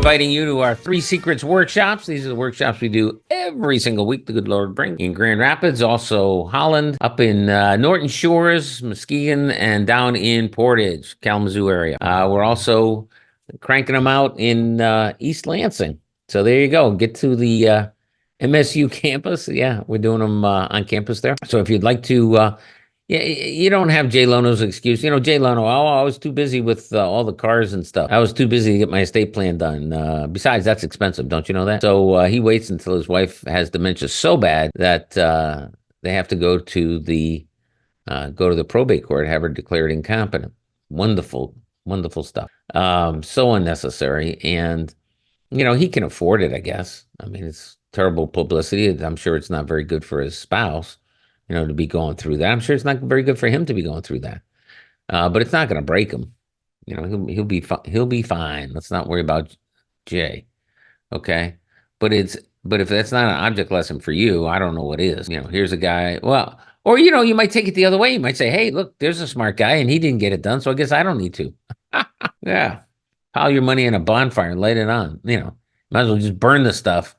inviting you to our 3 Secrets workshops. These are the workshops we do every single week, the good Lord bring, in Grand Rapids, also Holland, up in Norton Shores, Muskegon, and down in Portage, Kalamazoo area. We're also cranking them out in East Lansing. So there you go. Get to the MSU campus. Yeah, we're doing them on campus there. So if you'd like to... yeah, you don't have Jay Leno's excuse. Jay Leno, oh, I was too busy with all the cars and stuff. I was too busy to get my estate plan done. Besides, that's expensive. Don't you know that? So he waits until his wife has dementia so bad that they have to go to the probate court, have her declared incompetent. Wonderful, wonderful stuff. So unnecessary. And, he can afford it, I guess. I mean, it's terrible publicity. I'm sure it's not very good for his spouse. To be going through that. I'm sure it's not very good for him to be going through that. But it's not going to break him. He'll be fine. Let's not worry about Jay. Okay. But if that's not an object lesson for you, I don't know what is. Here's a guy. Well, or you might take it the other way. You might say, hey, look, there's a smart guy and he didn't get it done, so I guess I don't need to. Yeah. Pile your money in a bonfire and light it on. Might as well just burn the stuff.